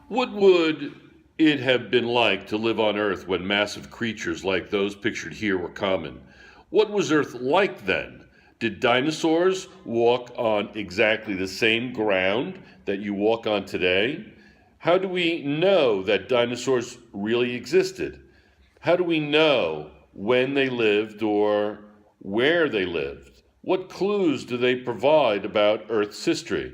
What would it have been like to live on Earth when massive creatures like those pictured here were common? What was Earth like then? Did dinosaurs walk on exactly the same ground that you walk on today? How do we know that dinosaurs really existed? How do we know when they lived or where they lived? What clues do they provide about Earth's history?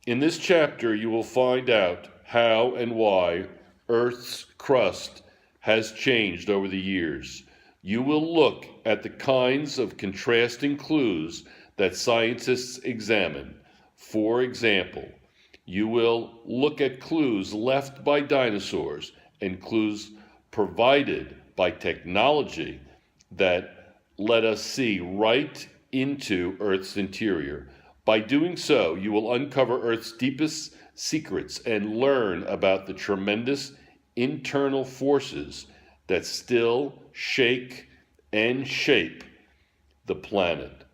In this chapter, you will find out how and why Earth's crust has changed over the years. You will look at the kinds of contrasting clues that scientists examine. For example, you will look at clues left by dinosaurs and clues provided by technology that let us see right into Earth's interior. By doing so, you will uncover Earth's deepest secrets and learn about the tremendous internal forces that still shake and shape the planet.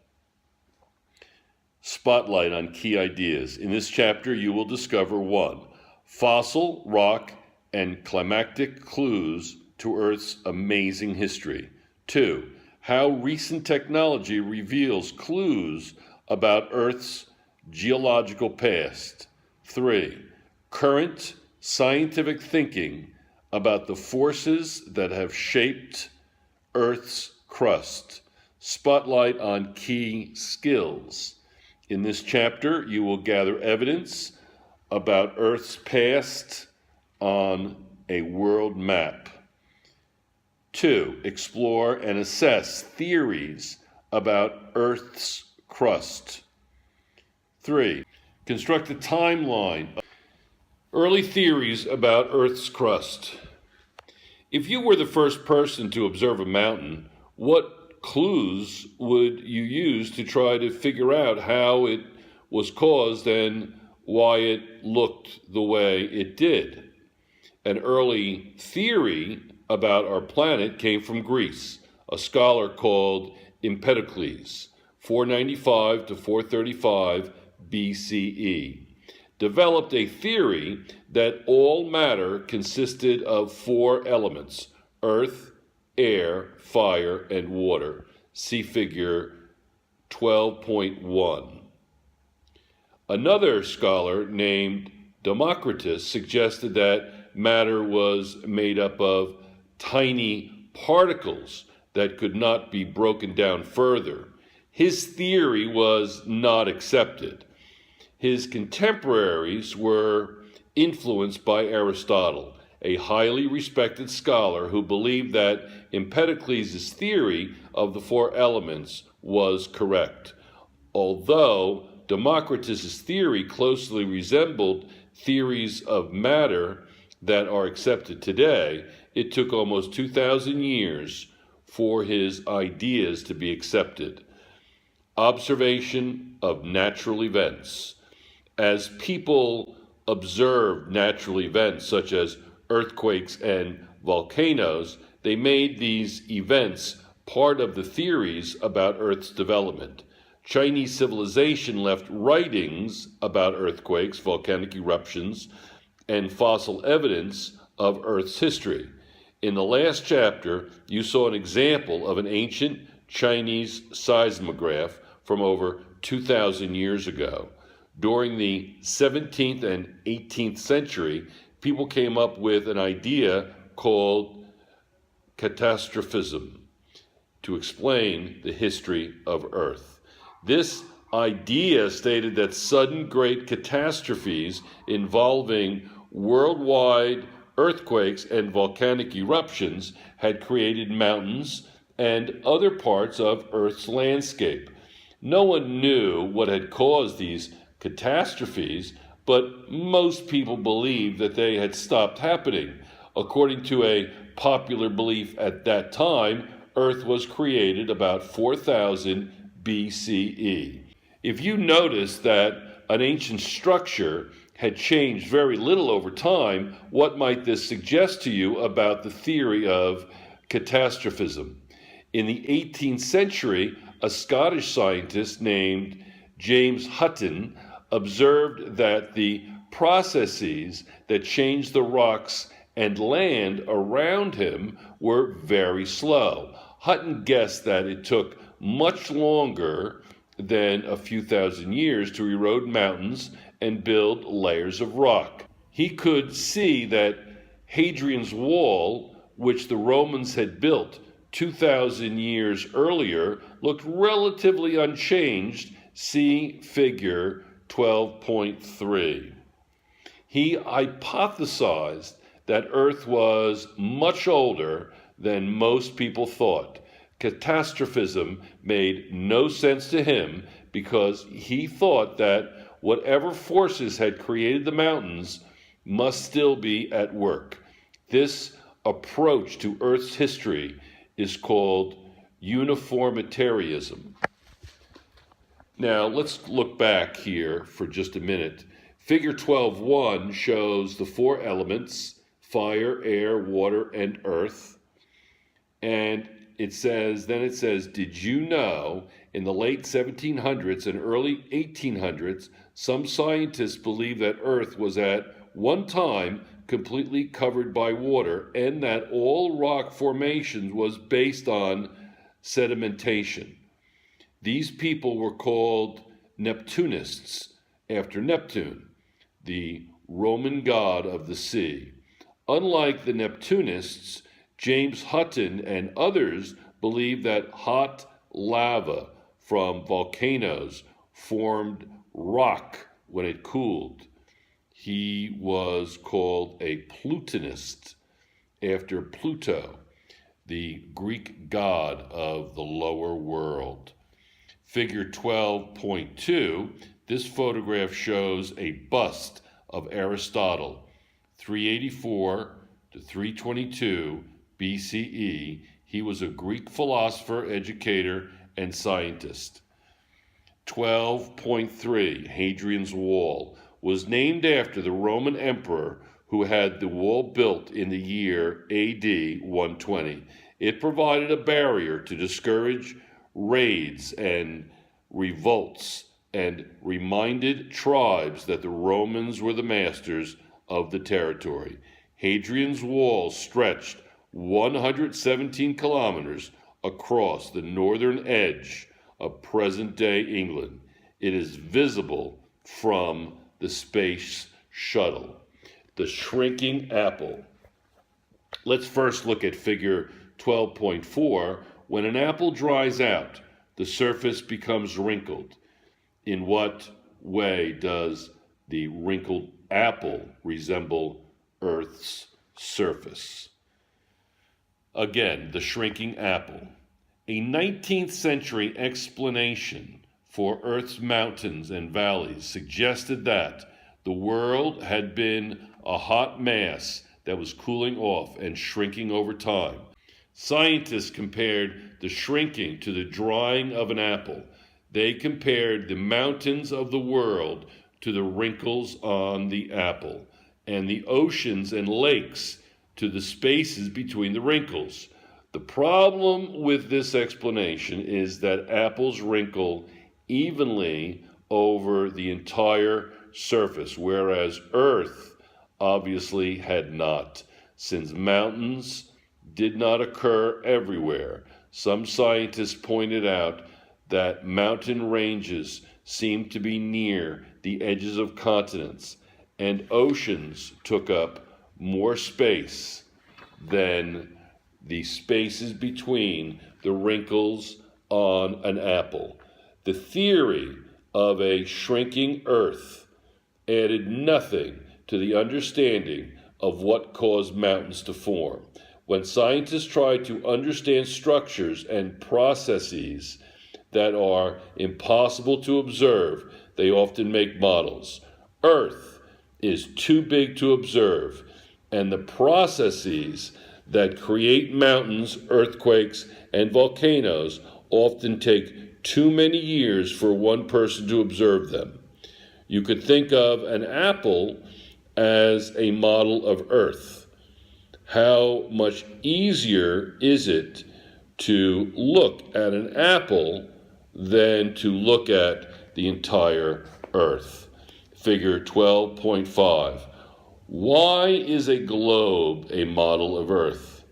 Spotlight on key ideas. In this chapter, you will discover 1. Fossil, rock, and climatic clues to Earth's amazing history. 2. How recent technology reveals clues about Earth's geological past. 3. Current scientific thinking about the forces that have shaped Earth's crust. Spotlight on key skills. In this chapter, you will gather evidence about Earth's past on a world map. 2. Explore and assess theories about Earth's crust. 3. Construct a timeline of early theories about Earth's crust. If you were the first person to observe a mountain, what clues would you use to try to figure out how it was caused and why it looked the way it did? An early theory about our planet came from Greece. A scholar called Empedocles, 495 to 435 BCE, developed a theory that all matter consisted of 4 elements: earth, air, fire, and water. See figure 12.1. Another scholar named Democritus suggested that matter was made up of tiny particles that could not be broken down further. His theory was not accepted. His contemporaries were influenced by Aristotle, a highly respected scholar who believed that Empedocles' theory of the 4 elements was correct. Although Democritus' theory closely resembled theories of matter that are accepted today, it took almost 2,000 years for his ideas to be accepted. Observation of natural events. As people observed natural events such as earthquakes and volcanoes, they made these events part of the theories about Earth's development. Chinese civilization left writings about earthquakes, volcanic eruptions, and fossil evidence of Earth's history. In the last chapter, you saw an example of an ancient Chinese seismograph from over 2,000 years ago. During the 17th and 18th century, people came up with an idea called catastrophism to explain the history of Earth. This idea stated that sudden great catastrophes involving worldwide earthquakes and volcanic eruptions had created mountains and other parts of Earth's landscape. No one knew what had caused these catastrophes, but most people believed that they had stopped happening. According to a popular belief at that time, Earth was created about 4000 BCE. If you notice that an ancient structure had changed very little over time, what might this suggest to you about the theory of catastrophism? In the 18th century, a Scottish scientist named James Hutton observed that the processes that changed the rocks and land around him were very slow. Hutton guessed that it took much longer than a few thousand years to erode mountains and build layers of rock. He could see that Hadrian's Wall, which the Romans had built 2,000 years earlier, looked relatively unchanged. See figure 12.3. He hypothesized that Earth was much older than most people thought. Catastrophism made no sense to him because he thought that whatever forces had created the mountains must still be at work. This approach to Earth's history is called uniformitarianism. Now, let's look back here for just a minute. Figure 12.1 shows the four elements: fire, air, water, and earth. And it says, did you know in the late 1700s and early 1800s, some scientists believed that Earth was at one time completely covered by water and that all rock formation was based on sedimentation. These people were called Neptunists, after Neptune, the Roman god of the sea. Unlike the Neptunists, James Hutton and others believed that hot lava from volcanoes formed rock when it cooled. He was called a Plutonist, after Pluto, the Greek god of the lower world. Figure 12.2, this photograph shows a bust of Aristotle, 384 to 322 BCE. He was a Greek philosopher, educator, and scientist. 12.3, Hadrian's Wall, was named after the Roman emperor who had the wall built in the year AD 120. It provided a barrier to discourage raids and revolts and reminded tribes that the Romans were the masters of the territory. Hadrian's Wall stretched 117 kilometers across the northern edge of present-day England. It is visible from the space shuttle. The shrinking apple. Let's first look at figure 12.4. When an apple dries out, the surface becomes wrinkled. In what way does the wrinkled apple resemble Earth's surface? Again, the shrinking apple. A 19th century explanation for Earth's mountains and valleys suggested that the world had been a hot mass that was cooling off and shrinking over time. Scientists compared the shrinking to the drying of an apple. They compared the mountains of the world to the wrinkles on the apple, and the oceans and lakes to the spaces between the wrinkles. The problem with this explanation is that apples wrinkle evenly over the entire surface, whereas Earth obviously had not, since mountains did not occur everywhere. Some scientists pointed out that mountain ranges seemed to be near the edges of continents, and oceans took up more space than the spaces between the wrinkles on an apple. The theory of a shrinking Earth added nothing to the understanding of what caused mountains to form. When scientists try to understand structures and processes that are impossible to observe, they often make models. Earth is too big to observe, and the processes that create mountains, earthquakes, and volcanoes often take too many years for one person to observe them. You could think of an apple as a model of Earth. How much easier is it to look at an apple than to look at the entire Earth? figure 12.5. Why is a globe a model of Earth?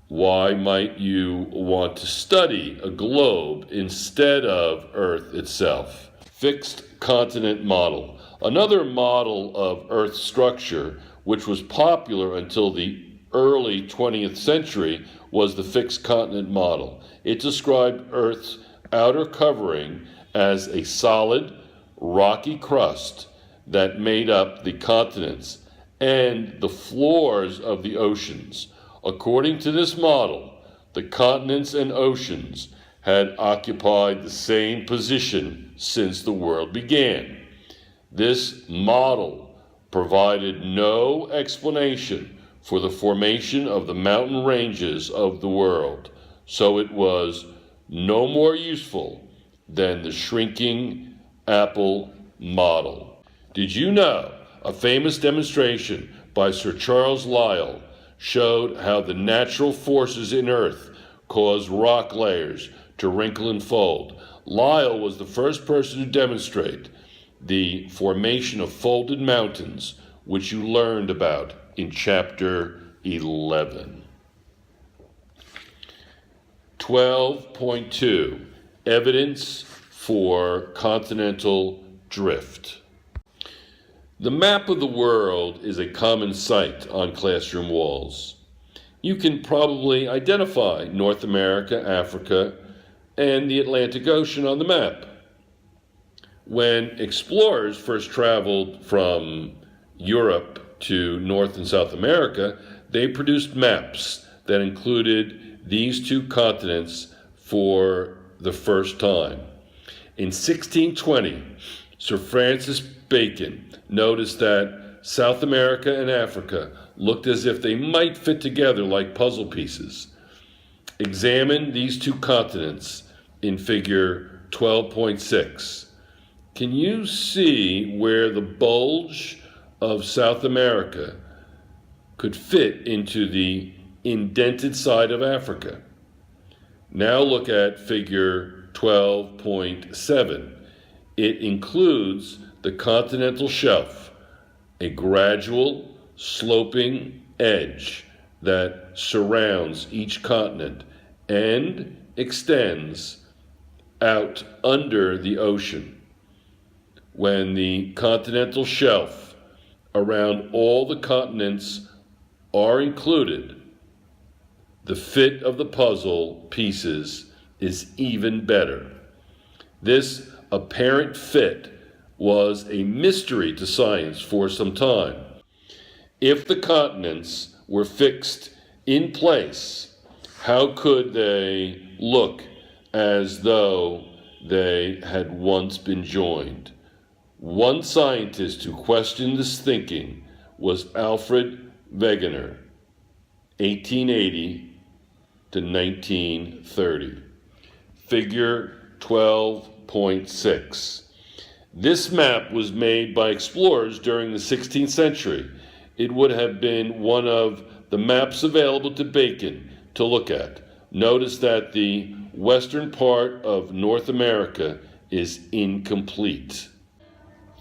Why might you want to study a globe instead of Earth itself? Fixed continent model. Another model of Earth structure, which was popular until the early 20th century, was the fixed continent model. It described Earth's outer covering as a solid, rocky crust that made up the continents and the floors of the oceans. According to this model, the continents and oceans had occupied the same position since the world began. This model provided no explanation for the formation of the mountain ranges of the world, so it was no more useful than the shrinking apple model. Did you know a famous demonstration by Sir Charles Lyell showed how the natural forces in Earth cause rock layers to wrinkle and fold? Lyell was the first person to demonstrate the formation of folded mountains, which you learned about in chapter 11. 12.2 Evidence for continental drift. The map of the world is a common sight on classroom walls. You can probably identify North America, Africa, and the Atlantic Ocean on the map. When explorers first traveled from Europe to North and South America, they produced maps that included these two continents for the first time. In 1620, Sir Francis Bacon noticed that South America and Africa looked as if they might fit together like puzzle pieces. Examine these two continents in figure 12.6. Can you see where the bulge of South America could fit into the indented side of Africa? Now look at figure 12.7. It includes the continental shelf, a gradual sloping edge that surrounds each continent and extends out under the ocean. When the continental shelf around all the continents are included, the fit of the puzzle pieces is even better. This apparent fit was a mystery to science for some time. If the continents were fixed in place, how could they look as though they had once been joined? One scientist who questioned this thinking was Alfred Wegener, 1880 to 1930. Figure 12.6. This map was made by explorers during the 16th century. It would have been one of the maps available to Bacon to look at. Notice that the western part of North America is incomplete.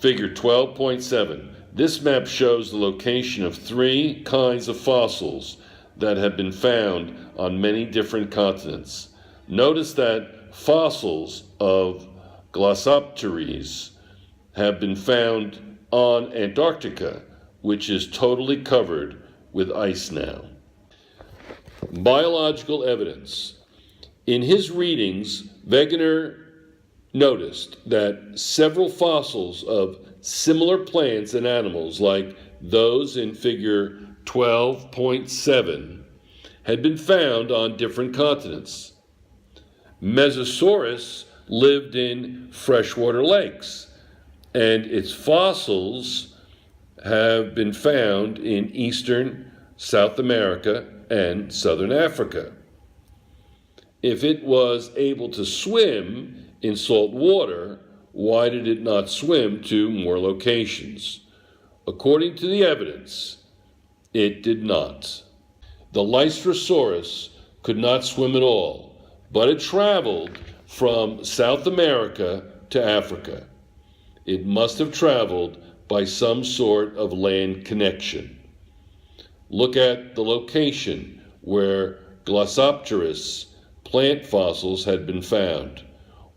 Figure 12.7. This map shows the location of three kinds of fossils that have been found on many different continents. Notice that fossils of Glossopteres have been found on Antarctica, which is totally covered with ice now. Biological evidence. In his readings, Wegener noticed that several fossils of similar plants and animals, like those in figure 12.7, had been found on different continents. Mesosaurus lived in freshwater lakes, and its fossils have been found in eastern South America and southern Africa. If it was able to swim in salt water, why did it not swim to more locations? According to the evidence, it did not. The Lystrosaurus could not swim at all, but it traveled from South America to Africa. It must have traveled by some sort of land connection. Look at the location where Glossopteris plant fossils had been found.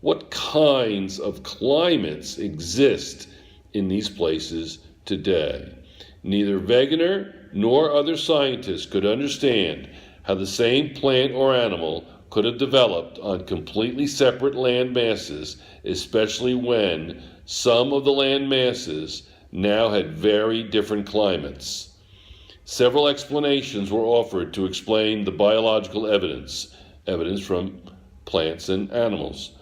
What kinds of climates exist in these places today? Neither Wegener nor other scientists could understand how the same plant or animal could have developed on completely separate land masses, especially when some of the land masses now had very different climates. Several explanations were offered to explain the biological evidence from plants and animals.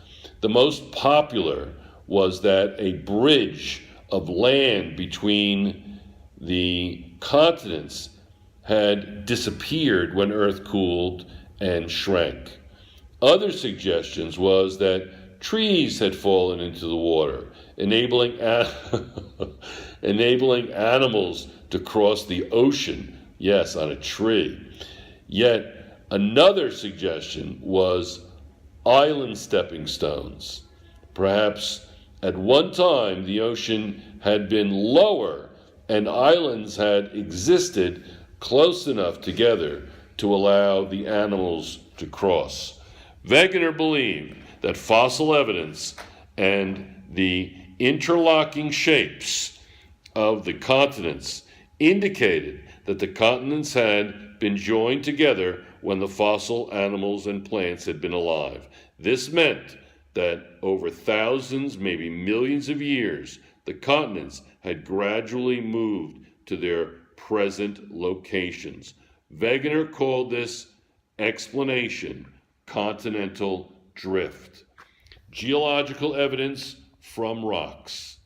The most popular was that a bridge of land between the continents had disappeared when Earth cooled and shrank. Other suggestions was that trees had fallen into the water, enabling animals to cross the ocean, yes, on a tree. Yet another suggestion was island stepping stones. Perhaps at one time the ocean had been lower and islands had existed close enough together to allow the animals to cross. Wegener believed that fossil evidence and the interlocking shapes of the continents indicated that the continents had been joined together when the fossil animals and plants had been alive. This meant that over thousands, maybe millions of years, the continents had gradually moved to their present locations. Wegener called this explanation continental drift. Geological evidence from rocks.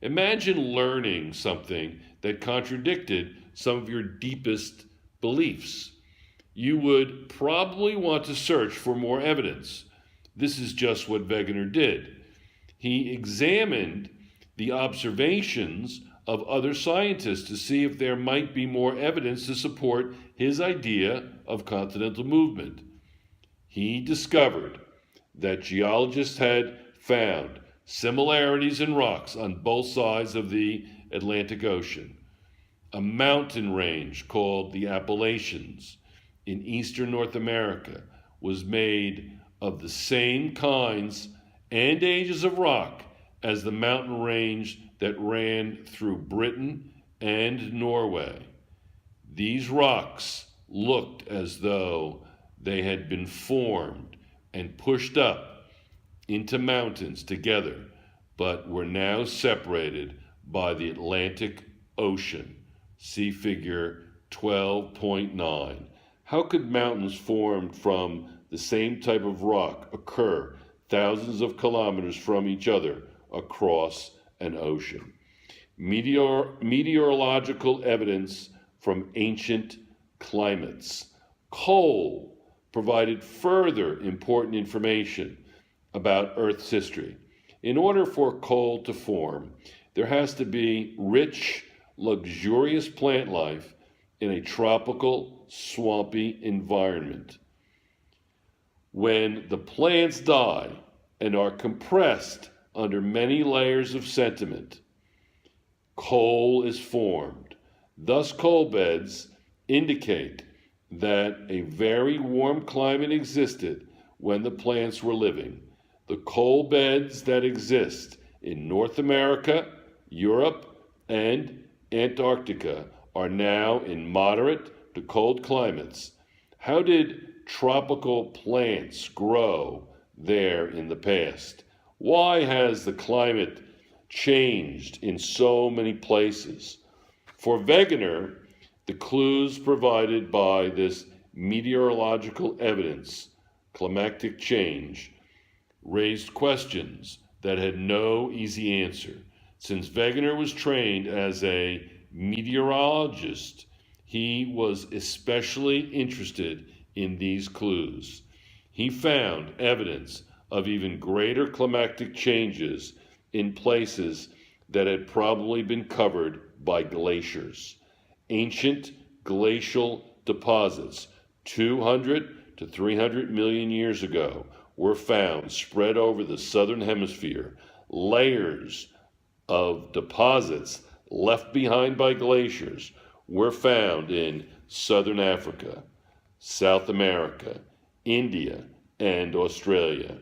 Imagine learning something that contradicted some of your deepest beliefs. You would probably want to search for more evidence. This is just what Wegener did. He examined the observations of other scientists to see if there might be more evidence to support his idea of continental movement. He discovered that geologists had found similarities in rocks on both sides of the Atlantic Ocean. A mountain range called the Appalachians in eastern North America was made of the same kinds and ages of rock as the mountain range that ran through Britain and Norway. These rocks looked as though they had been formed and pushed up into mountains together, but were now separated by the Atlantic Ocean. See figure 12.9. How could mountains formed from the same type of rock occur thousands of kilometers from each other across an ocean? Meteorological evidence from ancient climates. Coal provided further important information about Earth's history. In order for coal to form, there has to be rich, luxurious plant life in a tropical, swampy environment. When the plants die and are compressed under many layers of sediment, coal is formed. Thus, coal beds indicate that a very warm climate existed when the plants were living. The coal beds that exist in North America, Europe, and Antarctica are now in moderate to cold climates. How did tropical plants grow there in the past? Why has the climate changed in so many places? For Wegener, the clues provided by this meteorological evidence, climatic change, raised questions that had no easy answer. Since Wegener was trained as a meteorologist, he was especially interested in these clues. He found evidence of even greater climatic changes in places that had probably been covered by glaciers. Ancient glacial deposits 200 to 300 million years ago were found spread over the southern hemisphere, layers of deposits left behind by glaciers were found in southern Africa, South America, India, and Australia.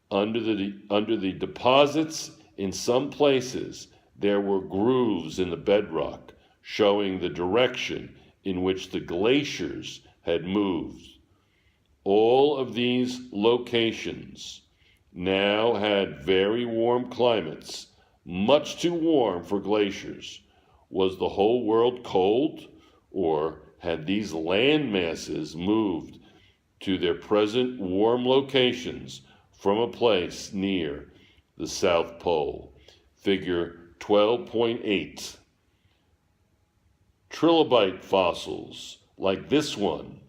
Under the deposits, in some places, there were grooves in the bedrock showing the direction in which the glaciers had moved. All of these locations now had very warm climates, much too warm for glaciers. Was the whole world cold, or had these land masses moved to their present warm locations from a place near the South Pole? Figure 12.8. Trilobite fossils, like this one,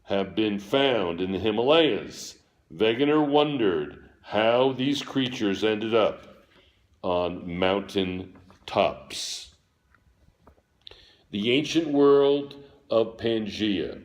have been found in the Himalayas. Wegener wondered how these creatures ended up on mountain tops. The ancient world of Pangaea.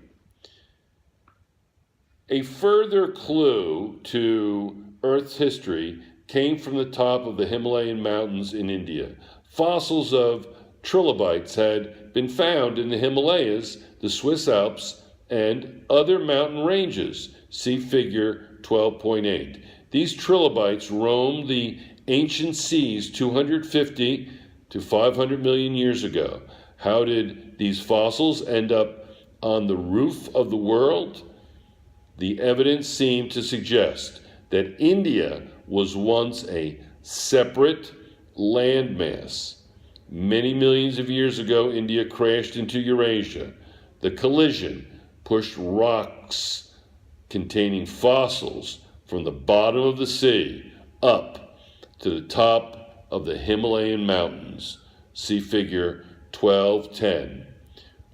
A further clue to Earth's history came from the top of the Himalayan mountains in India. Fossils of trilobites had been found in the Himalayas, the Swiss Alps, and other mountain ranges. See figure 12.8. These trilobites roamed the ancient seas 250 to 500 million years ago. How did these fossils end up on the roof of the world? The evidence seemed to suggest that India was once a separate landmass. Many millions of years ago, India crashed into Eurasia. The collision pushed rocks containing fossils from the bottom of the sea up to the top of the Himalayan mountains. See figure 12.10.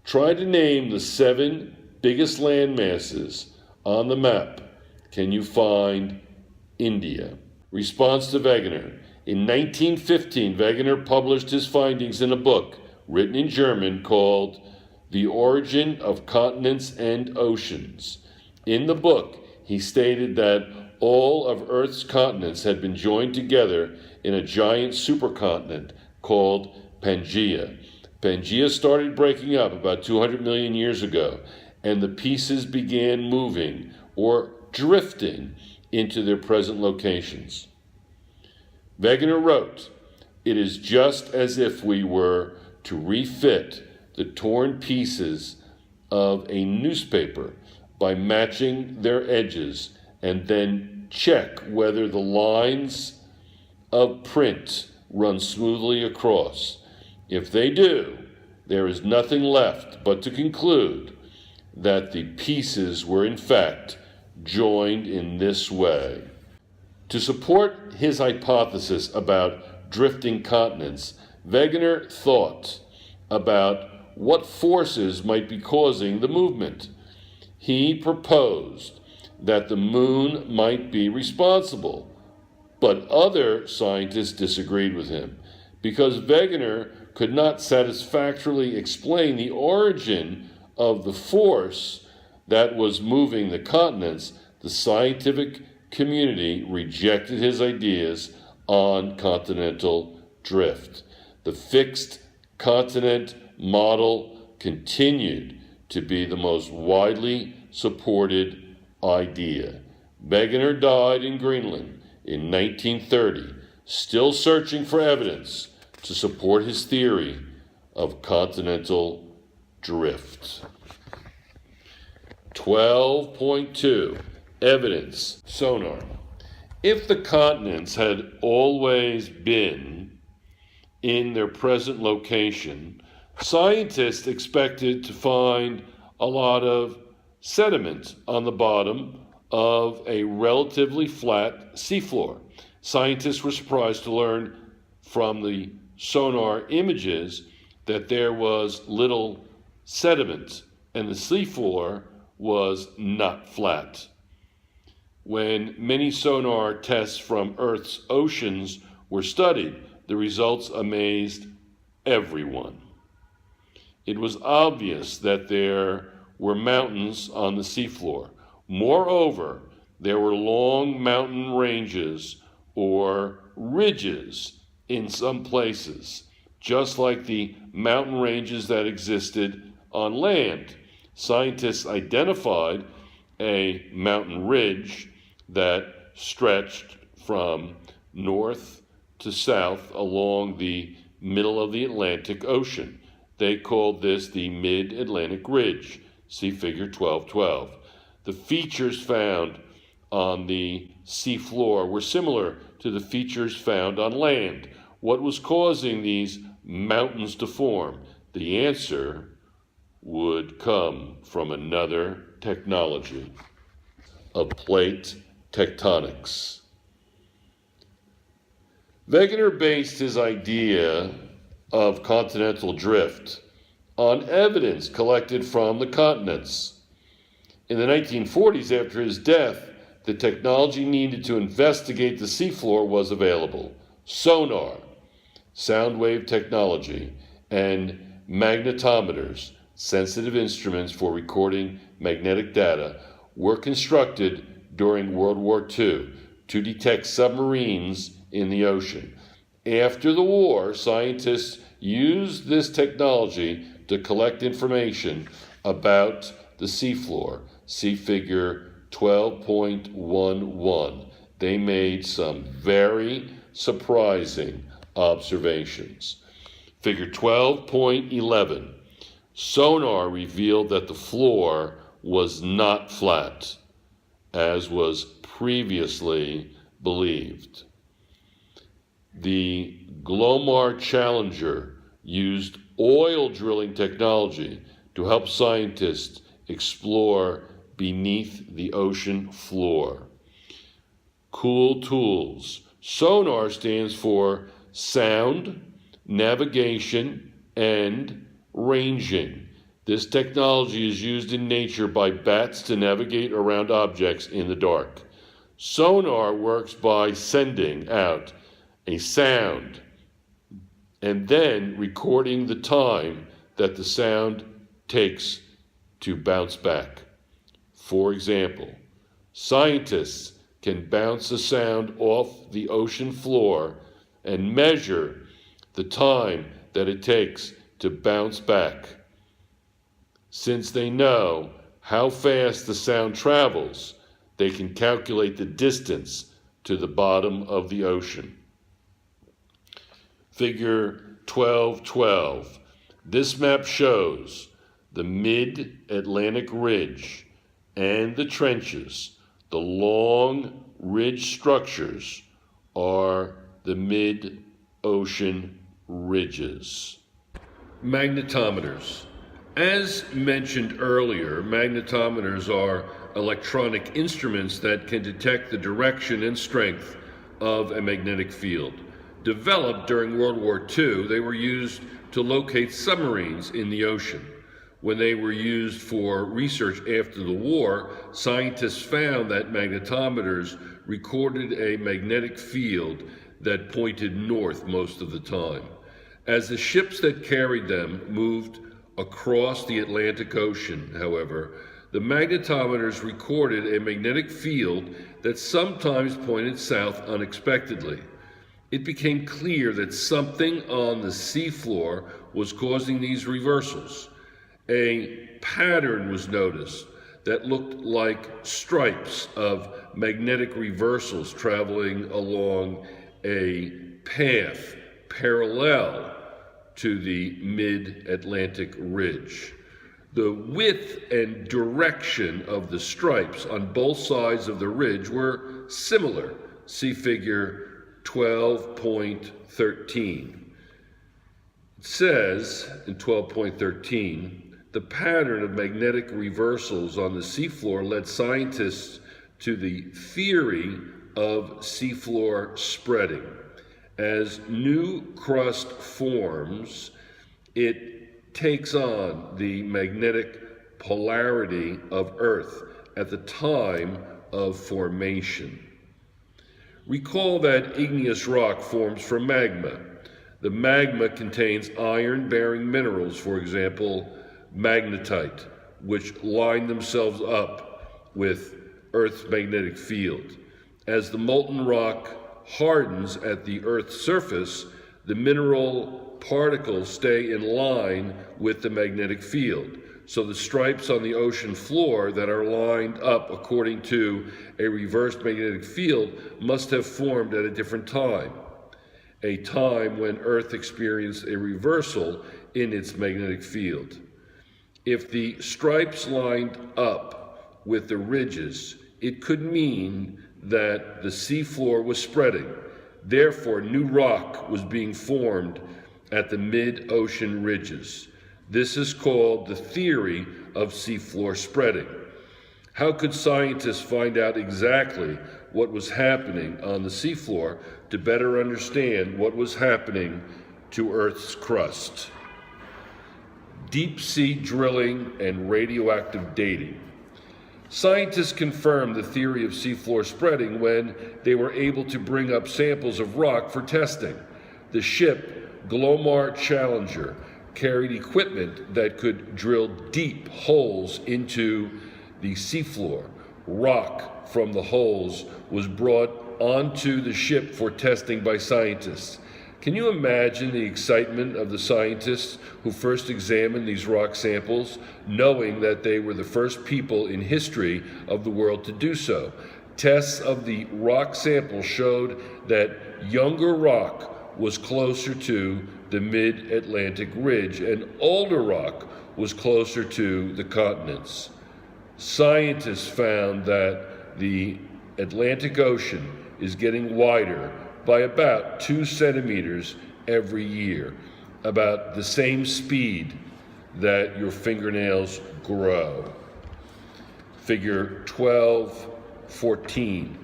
Try to name the 7 biggest land masses on the map. Can you find India? Response to Wegener. In 1915, Wegener published his findings in a book written in German called The Origin of Continents and Oceans. In the book, he stated that all of Earth's continents had been joined together in a giant supercontinent called Pangaea. Pangaea started breaking up about 200 million years ago, and the pieces began moving or drifting into their present locations. Wegener wrote, "It is just as if we were to refit the torn pieces of a newspaper by matching their edges and then check whether the lines of print run smoothly across. If they do, there is nothing left but to conclude that the pieces were in fact joined in this way." To support his hypothesis about drifting continents, Wegener thought about what forces might be causing the movement. He proposed that the moon might be responsible, but other scientists disagreed with him. Because Wegener could not satisfactorily explain the origin of the force that was moving the continents, the scientific community rejected his ideas on continental drift. The fixed continent model continued to be the most widely supported idea. Wegener died in Greenland in 1930, still searching for evidence to support his theory of continental drift. 12.2. Evidence. Sonar. If the continents had always been in their present location, scientists expected to find a lot of sediment on the bottom of a relatively flat seafloor. Scientists were surprised to learn from the sonar images that there was little sediment and the seafloor was not flat. When many sonar tests from Earth's oceans were studied, the results amazed everyone. It was obvious that there were mountains on the seafloor. Moreover, there were long mountain ranges or ridges in some places, just like the mountain ranges that existed on land. Scientists identified a mountain ridge that stretched from north to south along the middle of the Atlantic Ocean. They called this the Mid-Atlantic Ridge. See Figure 1212. The features found on the seafloor were similar to the features found on land. What was causing these mountains to form? The answer would come from another technology of plate tectonics. Wegener based his idea of continental drift on evidence collected from the continents. In the 1940s, after his death, the technology needed to investigate the seafloor was available. Sonar, sound wave technology, and magnetometers, sensitive instruments for recording magnetic data, were constructed during World War II to detect submarines in the ocean. After the war, scientists used this technology to collect information about the seafloor. See Figure 12.11. They made some very surprising observations. Figure 12.11. Sonar revealed that the floor was not flat, as was previously believed. The Glomar Challenger used oil drilling technology to help scientists explore beneath the ocean floor. Cool tools. Sonar stands for sound, navigation, and ranging. This technology is used in nature by bats to navigate around objects in the dark. Sonar works by sending out a sound and then recording the time that the sound takes to bounce back. For example, scientists can bounce a sound off the ocean floor and measure the time that it takes to bounce back. Since they know how fast the sound travels, they can calculate the distance to the bottom of the ocean. Figure 1212. This map shows the Mid-Atlantic Ridge and the trenches. The long ridge structures are the mid-ocean ridges. Magnetometers. As mentioned earlier, magnetometers are electronic instruments that can detect the direction and strength of a magnetic field. Developed during World War II, they were used to locate submarines in the ocean. When they were used for research after the war, scientists found that magnetometers recorded a magnetic field that pointed north most of the time. As the ships that carried them moved across the Atlantic Ocean, however, the magnetometers recorded a magnetic field that sometimes pointed south unexpectedly. It became clear that something on the seafloor was causing these reversals. A pattern was noticed that looked like stripes of magnetic reversals traveling along a path parallel to the Mid-Atlantic Ridge. The width and direction of the stripes on both sides of the ridge were similar. See Figure 12.13. It says in 12.13, the pattern of magnetic reversals on the seafloor led scientists to the theory of seafloor spreading. As new crust forms, it takes on the magnetic polarity of Earth at the time of formation. Recall that igneous rock forms from magma. The magma contains iron-bearing minerals, for example, magnetite, which line themselves up with Earth's magnetic field. As the molten rock hardens at the Earth's surface, The mineral particles stay in line with the magnetic field. So the stripes on the ocean floor that are lined up according to a reversed magnetic field must have formed at a different time, a time when Earth experienced a reversal in its magnetic field. If the stripes lined up with the ridges, it could mean that the seafloor was spreading. Therefore, new rock was being formed at the mid-ocean ridges. This is called the theory of seafloor spreading. How could scientists find out exactly what was happening on the seafloor to better understand what was happening to Earth's crust? Deep sea drilling and radioactive dating. Scientists confirmed the theory of seafloor spreading when they were able to bring up samples of rock for testing. The ship Glomar Challenger carried equipment that could drill deep holes into the seafloor. Rock from the holes was brought onto the ship for testing by scientists. Can you imagine the excitement of the scientists who first examined these rock samples, knowing that they were the first people in history of the world to do so? Tests of the rock sample showed that younger rock was closer to the mid-Atlantic ridge, and older rock was closer to the continents. Scientists found that the Atlantic Ocean is getting wider by about 2 centimeters every year, about the same speed that your fingernails grow. Figure 12:14.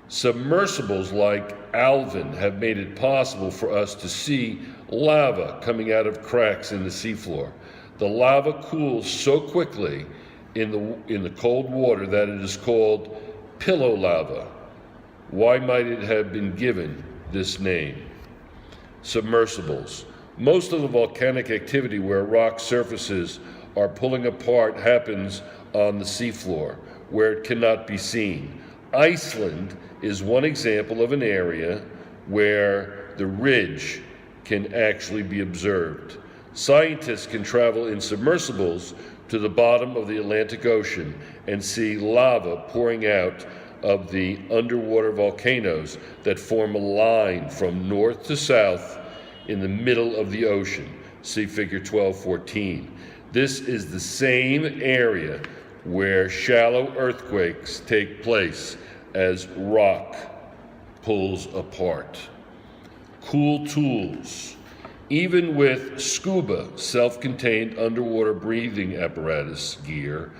Submersibles like Alvin have made it possible for us to see lava coming out of cracks in the seafloor. The lava cools so quickly in the cold water that it is called pillow lava. Why might it have been given this name? Submersibles. Most of the volcanic activity where rock surfaces are pulling apart happens on the seafloor, where it cannot be seen. Iceland is one example of an area where the ridge can actually be observed. Scientists can travel in submersibles to the bottom of the Atlantic Ocean and see lava pouring out of the underwater volcanoes that form a line from north to south in the middle of the ocean. See figure 12:14. This is the same area where shallow earthquakes take place as rock pulls apart. Cool tools. Even with scuba, self-contained underwater breathing apparatus gear,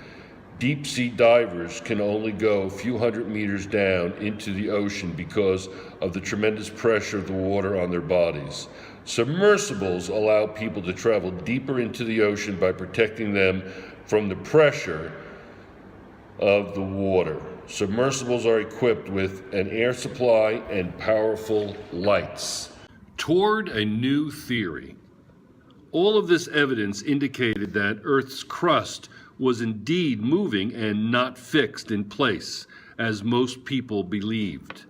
deep-sea divers can only go a few hundred meters down into the ocean because of the tremendous pressure of the water on their bodies. Submersibles allow people to travel deeper into the ocean by protecting them from the pressure of the water. Submersibles are equipped with an air supply and powerful lights. Toward a new theory. All of this evidence indicated that Earth's crust was indeed moving and not fixed in place, as most people believed.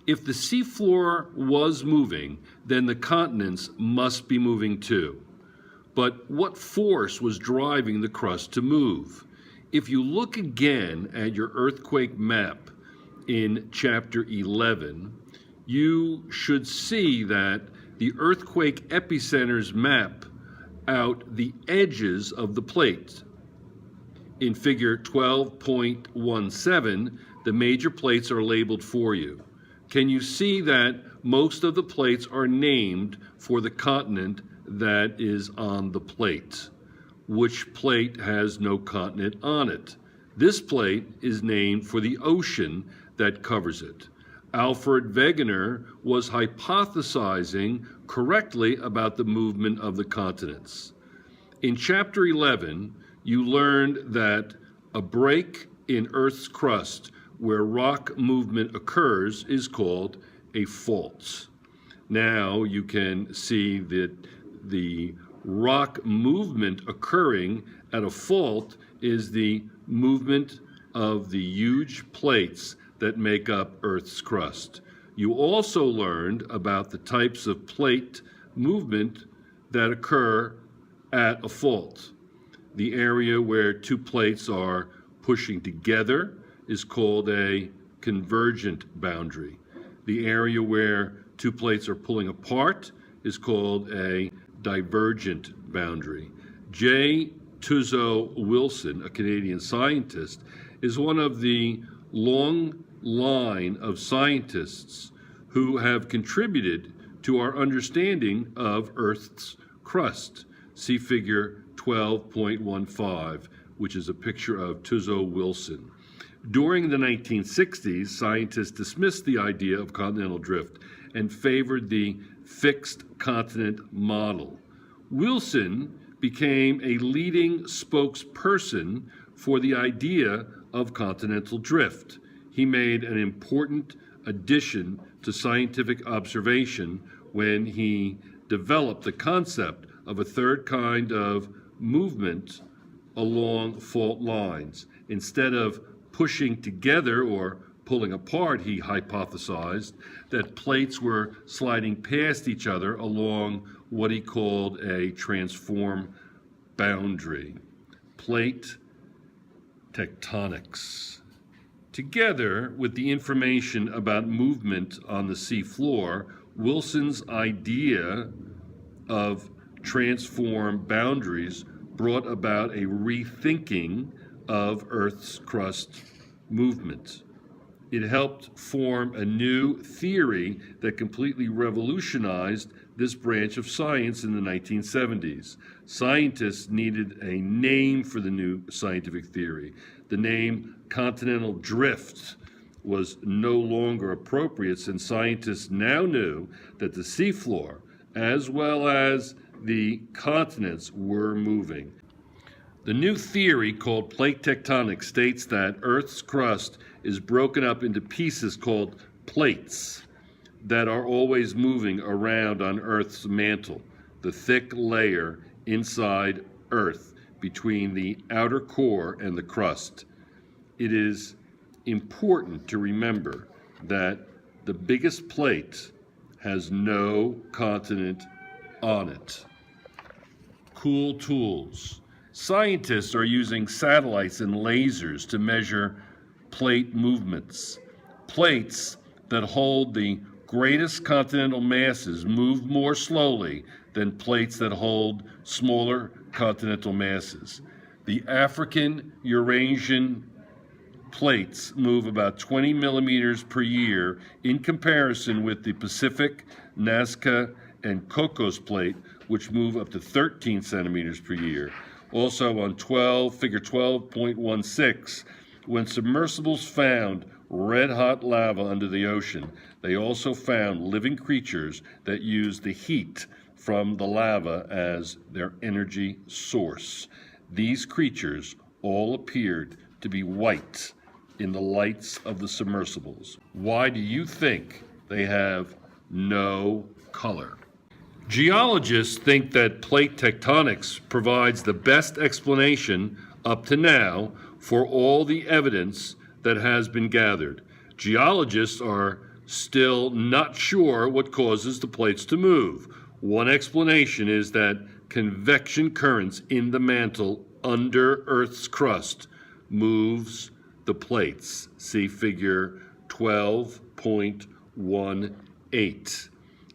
If the seafloor was moving, then the continents must be moving too. But what force was driving the crust to move? If you look again at your earthquake map in chapter 11, you should see that the earthquake epicenters map out the edges of the plate. In figure 12.17, the major plates are labeled for you. Can you see that most of the plates are named for the continent that is on the plate? Which plate has no continent on it? This plate is named for the ocean that covers it. Alfred Wegener was hypothesizing correctly about the movement of the continents. In chapter 11, you learned that a break in Earth's crust where rock movement occurs is called a fault. Now you can see that the rock movement occurring at a fault is the movement of the huge plates that make up Earth's crust. You also learned about the types of plate movement that occur at a fault. The area where two plates are pushing together is called a convergent boundary. The area where two plates are pulling apart is called a divergent boundary. J. Tuzo Wilson, a Canadian scientist, is one of the long line of scientists who have contributed to our understanding of Earth's crust. See figure 12.15, which is a picture of Tuzo Wilson. During the 1960s, scientists dismissed the idea of continental drift and favored the fixed continent model. Wilson became a leading spokesperson for the idea of continental drift. He made an important addition to scientific observation when he developed the concept of a third kind of movement along fault lines. Instead of pushing together or pulling apart, he hypothesized that plates were sliding past each other along what he called a transform boundary. Plate tectonics. Together with the information about movement on the sea floor, Wilson's idea of transform boundaries brought about a rethinking of Earth's crust movement. It helped form a new theory that completely revolutionized this branch of science in the 1970s. Scientists needed a name for the new scientific theory. The name continental drift was no longer appropriate since scientists now knew that the seafloor, as well as the continents, were moving. The new theory, called plate tectonics, states that Earth's crust is broken up into pieces called plates that are always moving around on Earth's mantle, the thick layer inside Earth between the outer core and the crust. It is important to remember that the biggest plate has no continent on it. Cool tools. Scientists are using satellites and lasers to measure plate movements. Plates that hold the greatest continental masses move more slowly than plates that hold smaller continental masses. The African Eurasian plates move about 20 millimeters per year in comparison with the Pacific, Nazca, and Cocos plate, which move up to 13 centimeters per year. Also on figure 12.16, when submersibles found red-hot lava under the ocean, they also found living creatures that used the heat from the lava as their energy source. These creatures all appeared to be white in the lights of the submersibles. Why do you think they have no color? Geologists think that plate tectonics provides the best explanation up to now for all the evidence that has been gathered. Geologists are still not sure what causes the plates to move. One explanation is that convection currents in the mantle under Earth's crust moves the plates. See figure 12.18.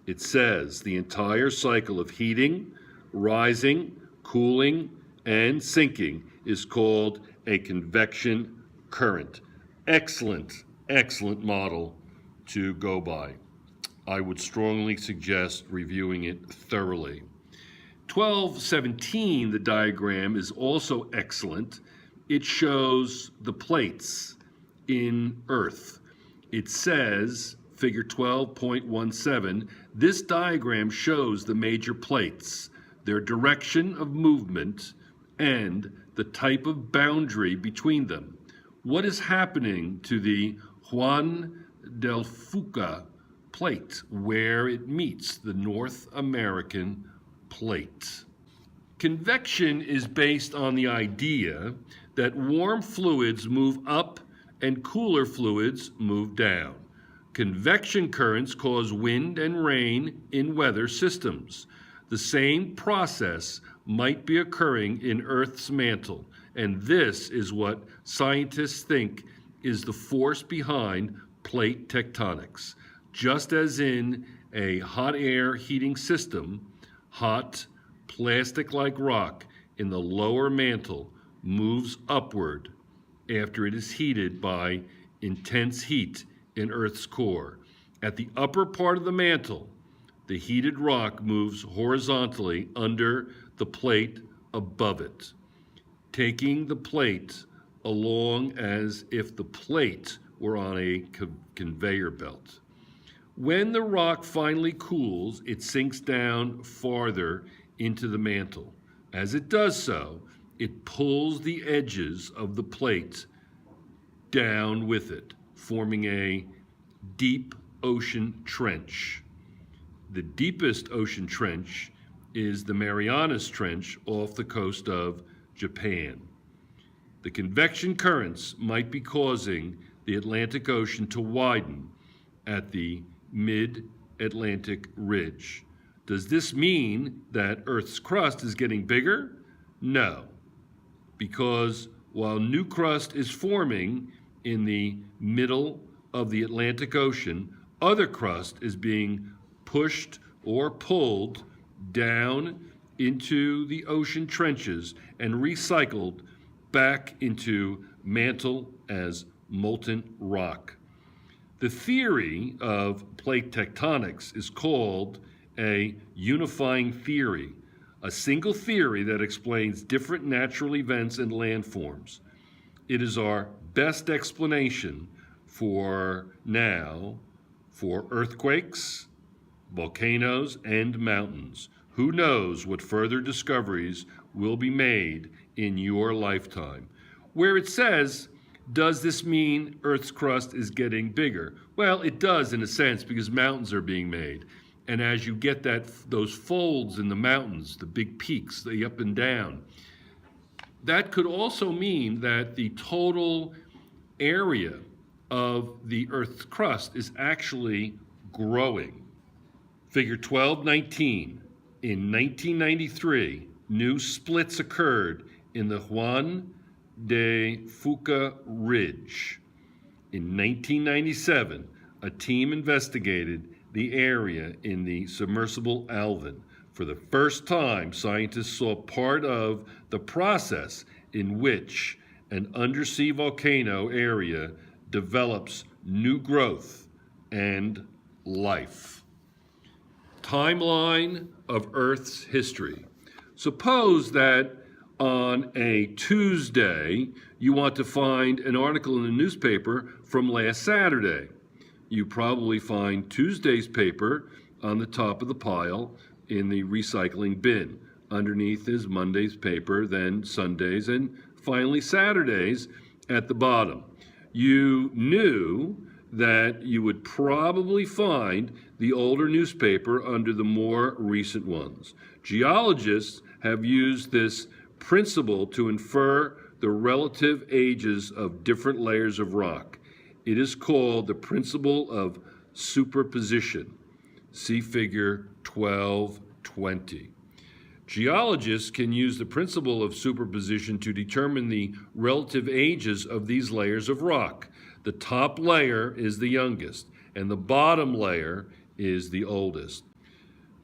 It says the entire cycle of heating, rising, cooling, and sinking is called a convection current. Excellent, excellent model to go by. I would strongly suggest reviewing it thoroughly. 12.17, the diagram, is also excellent. It shows the plates in Earth. It says, figure 12.17, this diagram shows the major plates, their direction of movement, and the type of boundary between them. What is happening to the Juan del Fuca plate where it meets the North American plate? Convection is based on the idea that warm fluids move up and cooler fluids move down. Convection currents cause wind and rain in weather systems. The same process might be occurring in Earth's mantle, and this is what scientists think is the force behind plate tectonics. Just as in a hot air heating system, hot, plastic-like rock in the lower mantle moves upward after it is heated by intense heat in Earth's core. At the upper part of the mantle, the heated rock moves horizontally under the plate above it, taking the plate along as if the plate were on a conveyor belt. When the rock finally cools, it sinks down farther into the mantle. As it does so, it pulls the edges of the plate down with it, forming a deep ocean trench. The deepest ocean trench is the Marianas Trench off the coast of Japan. The convection currents might be causing the Atlantic Ocean to widen at the mid-Atlantic ridge. Does this mean that Earth's crust is getting bigger? No, because while new crust is forming in the middle of the Atlantic Ocean, other crust is being pushed or pulled down into the ocean trenches and recycled back into mantle as molten rock. The theory of plate tectonics is called a unifying theory, a single theory that explains different natural events and landforms. It is our best explanation for now for earthquakes, volcanoes, and mountains. Who knows what further discoveries will be made in your lifetime? Where it says, does this mean Earth's crust is getting bigger? Well, it does in a sense because mountains are being made. And as you get those folds in the mountains, the big peaks, the up and down, that could also mean that the total area of the Earth's crust is actually growing. Figure 1219. In 1993, new splits occurred in the Juan de Fuca Ridge. In 1997, a team investigated the area in the submersible Alvin. For the first time, scientists saw part of the process in which an undersea volcano area develops new growth and life. Timeline of Earth's history. Suppose that on a Tuesday, you want to find an article in the newspaper from last Saturday. You probably find Tuesday's paper on the top of the pile in the recycling bin. Underneath is Monday's paper, then Sunday's, and finally Saturday's at the bottom. You knew that you would probably find the older newspaper under the more recent ones. Geologists have used this principle to infer the relative ages of different layers of rock. It is called the principle of superposition. See figure 1220. Geologists can use the principle of superposition to determine the relative ages of these layers of rock. The top layer is the youngest, and the bottom layer is the oldest.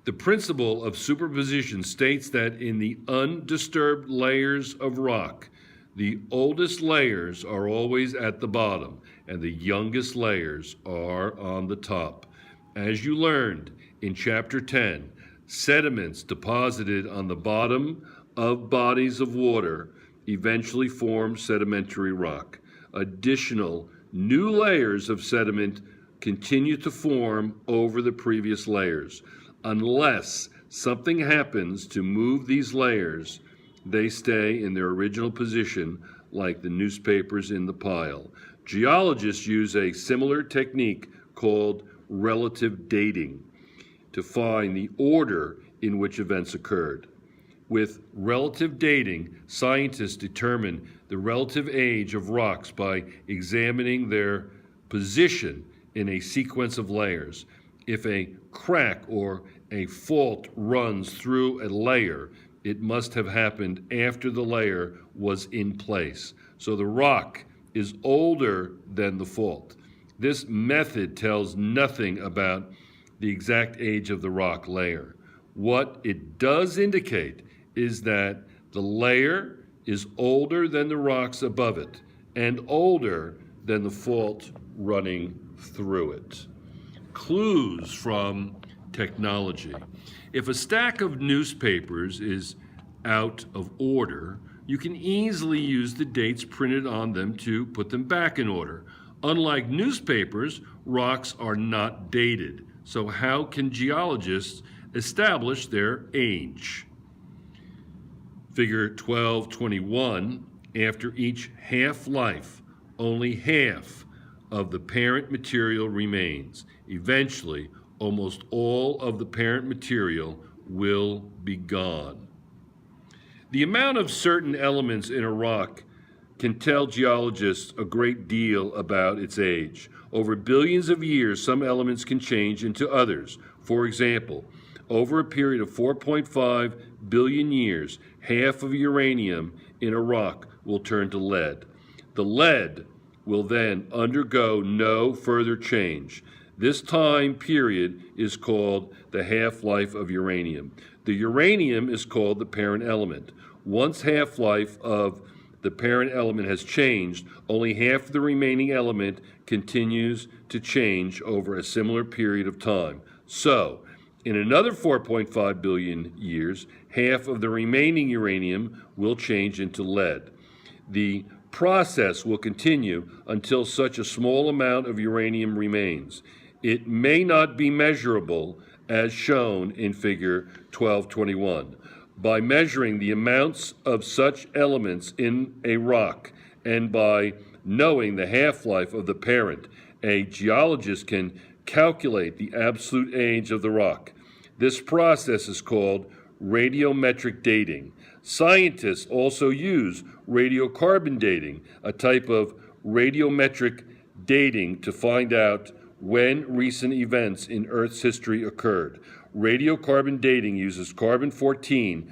The principle of superposition states that in the undisturbed layers of rock, the oldest layers are always at the bottom, and the youngest layers are on the top. As you learned in Chapter 10, sediments deposited on the bottom of bodies of water eventually form sedimentary rock. Additional new layers of sediment continue to form over the previous layers. Unless something happens to move these layers, they stay in their original position like the newspapers in the pile. Geologists use a similar technique called relative dating to find the order in which events occurred. With relative dating, scientists determine the relative age of rocks by examining their position in a sequence of layers. If a crack or a fault runs through a layer, it must have happened after the layer was in place. So the rock is older than the fault. This method tells nothing about the exact age of the rock layer. What it does indicate is that the layer is older than the rocks above it and older than the fault running through it. Clues from technology. If a stack of newspapers is out of order, you can easily use the dates printed on them to put them back in order. Unlike newspapers, rocks are not dated. So how can geologists establish their age? Figure 1221, after each half-life, only half of the parent material remains. Eventually, almost all of the parent material will be gone. The amount of certain elements in a rock can tell geologists a great deal about its age. Over billions of years, some elements can change into others. For example, over a period of 4.5 billion years, half of uranium in a rock will turn to lead. The lead will then undergo no further change. This time period is called the half-life of uranium. The uranium is called the parent element. Once half-life of the parent element has changed, only half of the remaining element continues to change over a similar period of time. So, in another 4.5 billion years, half of the remaining uranium will change into lead. The process will continue until such a small amount of uranium remains. It may not be measurable as shown in figure 1221. By measuring the amounts of such elements in a rock and by knowing the half-life of the parent, a geologist can calculate the absolute age of the rock. This process is called radiometric dating. Scientists also use radiocarbon dating, a type of radiometric dating, to find out when recent events in Earth's history occurred. Radiocarbon dating uses carbon-14,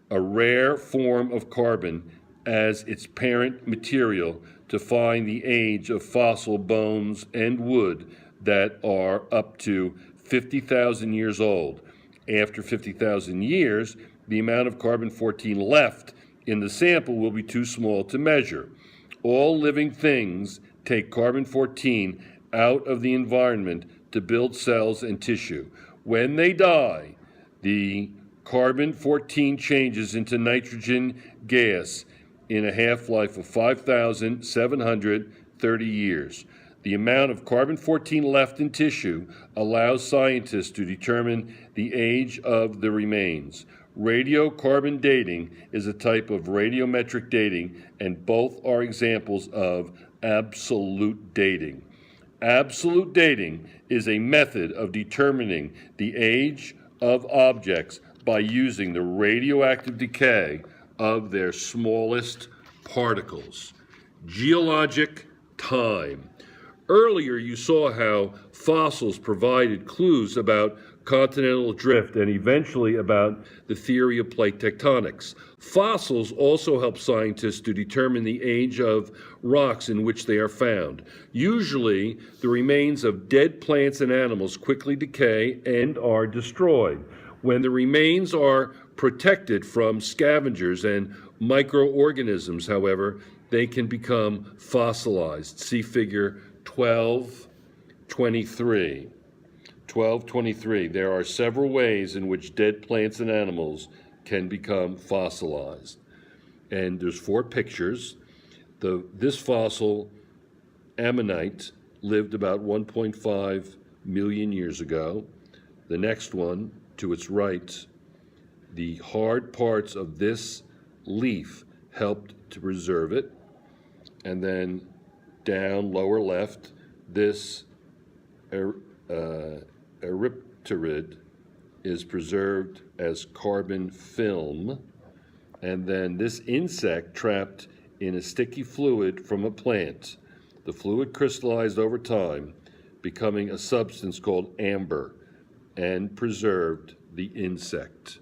a rare form of carbon, as its parent material to find the age of fossil bones and wood that are up to 50,000 years old. After 50,000 years, the amount of carbon-14 left in the sample will be too small to measure. All living things take carbon-14 out of the environment to build cells and tissue. When they die, the carbon-14 changes into nitrogen gas in a half-life of 5,730 years. The amount of carbon-14 left in tissue allows scientists to determine the age of the remains. Radiocarbon dating is a type of radiometric dating, and both are examples of absolute dating. Absolute dating is a method of determining the age of objects by using the radioactive decay of their smallest particles. Geologic time. Earlier, you saw how fossils provided clues about continental drift and eventually about the theory of plate tectonics. Fossils also help scientists to determine the age of rocks in which they are found. Usually, the remains of dead plants and animals quickly decay and are destroyed. When the remains are protected from scavengers and microorganisms, however, they can become fossilized. See figure 1223. 1223. There are several ways in which dead plants and animals can become fossilized. And there's 4 pictures. This fossil, ammonite, lived about 1.5 million years ago. The next one, to its right, the hard parts of this leaf helped to preserve it. And then down, lower left, this Erypterid is preserved as carbon film, and then this insect trapped in a sticky fluid from a plant. The fluid crystallized over time, becoming a substance called amber, and preserved the insect.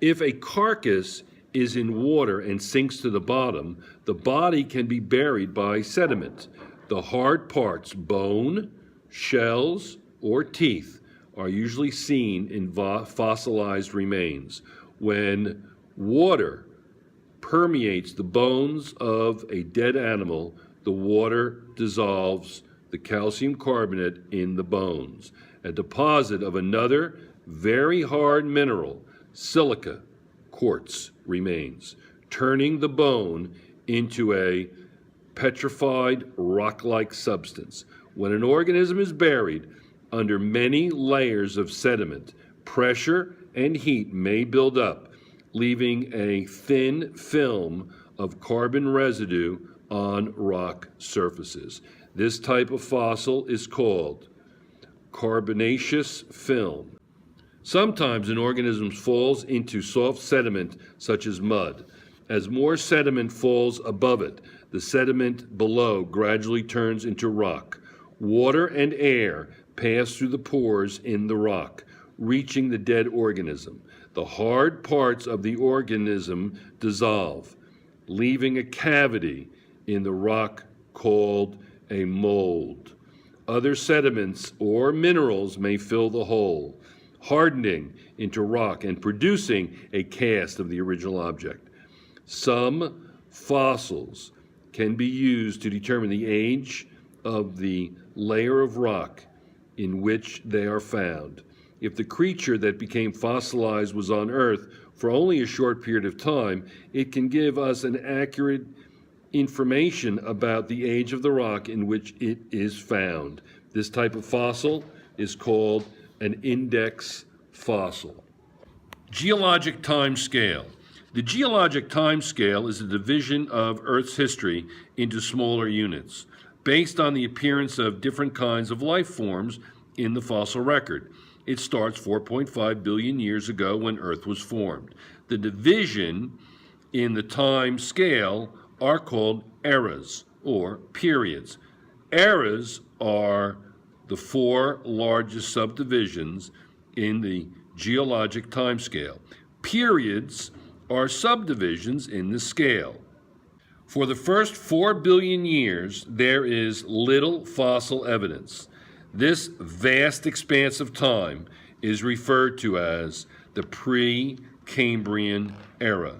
If a carcass is in water and sinks to the bottom, the body can be buried by sediment. The hard parts, bone, shells, or teeth, are usually seen in fossilized remains. When water permeates the bones of a dead animal, the water dissolves the calcium carbonate in the bones. A deposit of another very hard mineral, silica, quartz, remains, turning the bone into a petrified rock-like substance. When an organism is buried under many layers of sediment, pressure and heat may build up, leaving a thin film of carbon residue on rock surfaces. This type of fossil is called carbonaceous film. Sometimes an organism falls into soft sediment, such as mud. As more sediment falls above it, the sediment below gradually turns into rock. Water and air pass through the pores in the rock, reaching the dead organism. The hard parts of the organism dissolve, leaving a cavity in the rock called a mold. Other sediments or minerals may fill the hole, hardening into rock and producing a cast of the original object. Some fossils can be used to determine the age of the layer of rock in which they are found. If the creature that became fossilized was on Earth for only a short period of time, it can give us an accurate information about the age of the rock in which it is found. This type of fossil is called an index fossil. Geologic time scale. The geologic time scale is a division of Earth's history into smaller units, based on the appearance of different kinds of life forms in the fossil record. It starts 4.5 billion years ago when Earth was formed. The division in the time scale are called eras, or periods. Eras are the four largest subdivisions in the geologic time scale. Periods are subdivisions in the scale. For the first 4 billion years, there is little fossil evidence. This vast expanse of time is referred to as the pre-Cambrian era.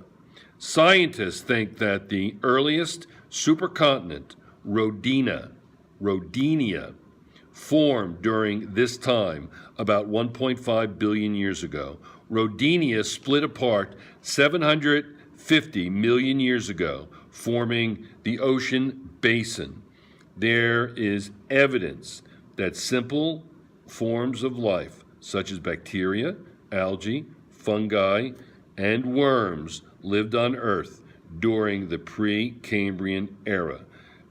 Scientists think that the earliest supercontinent, Rodinia, formed during this time about 1.5 billion years ago. Rodinia split apart 750 million years ago, forming the ocean basin. There is evidence that simple forms of life, such as bacteria, algae, fungi, and worms, lived on Earth during the pre-Cambrian era.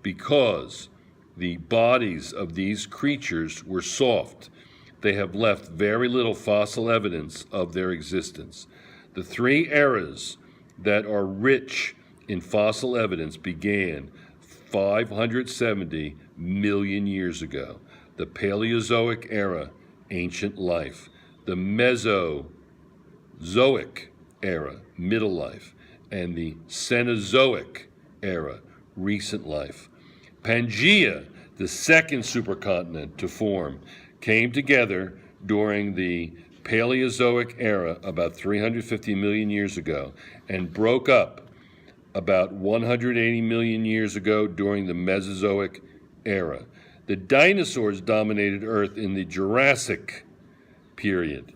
Because the bodies of these creatures were soft, they have left very little fossil evidence of their existence. The three eras that are rich in fossil evidence began 570 million years ago. The Paleozoic era, ancient life. The Mesozoic era, middle life. And the Cenozoic era, recent life. Pangaea, the second supercontinent to form, came together during the Paleozoic era about 350 million years ago and broke up about 180 million years ago during the Mesozoic era. The dinosaurs dominated Earth in the Jurassic period,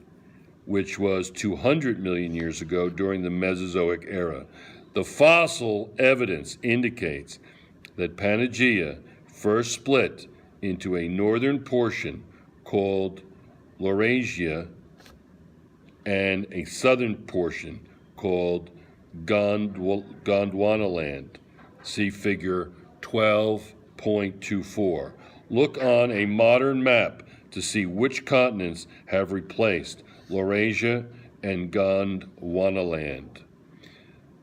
which was 200 million years ago during the Mesozoic era. The fossil evidence indicates that Pangaea first split into a northern portion called Laurasia and a southern portion called Gondwanaland. See figure 12.24. Look on a modern map to see which continents have replaced Laurasia and Gondwanaland.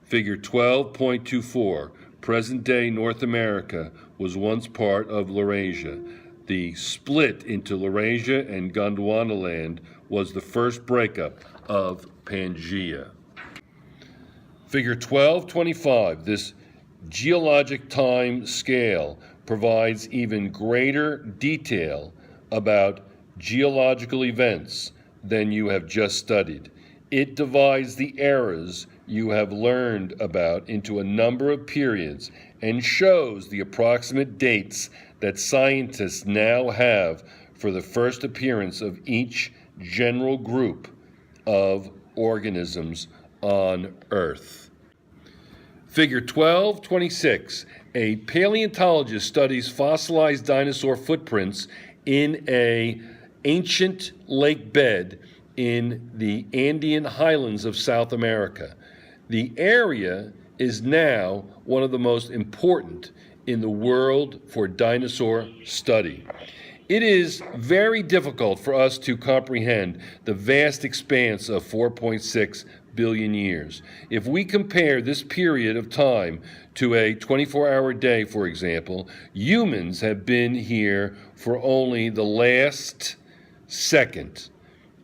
Figure 12.24 present-day North America was once part of Laurasia. The split into Laurasia and Gondwanaland was the first breakup of Pangaea. Figure 1225, this geologic time scale provides even greater detail about geological events than you have just studied. It divides the eras you have learned about into a number of periods and shows the approximate dates that scientists now have for the first appearance of each general group of organisms on Earth. Figure 1226, a paleontologist studies fossilized dinosaur footprints in an ancient lake bed in the Andean highlands of South America. The area is now one of the most important in the world for dinosaur study. It is very difficult for us to comprehend the vast expanse of 4.6 billion years. If we compare this period of time to a 24-hour day, for example, humans have been here for only the last second.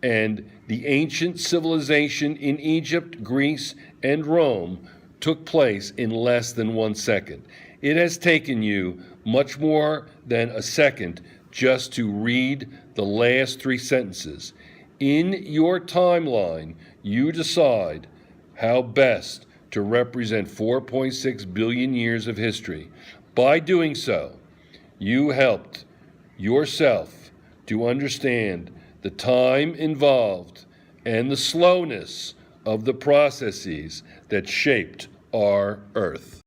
And the ancient civilization in Egypt, Greece, and Rome took place in less than 1 second. It has taken you much more than a second just to read the last 3 sentences. In your timeline, you decide how best to represent 4.6 billion years of history. By doing so, you helped yourself to understand the time involved and the slowness of the processes that shaped our Earth.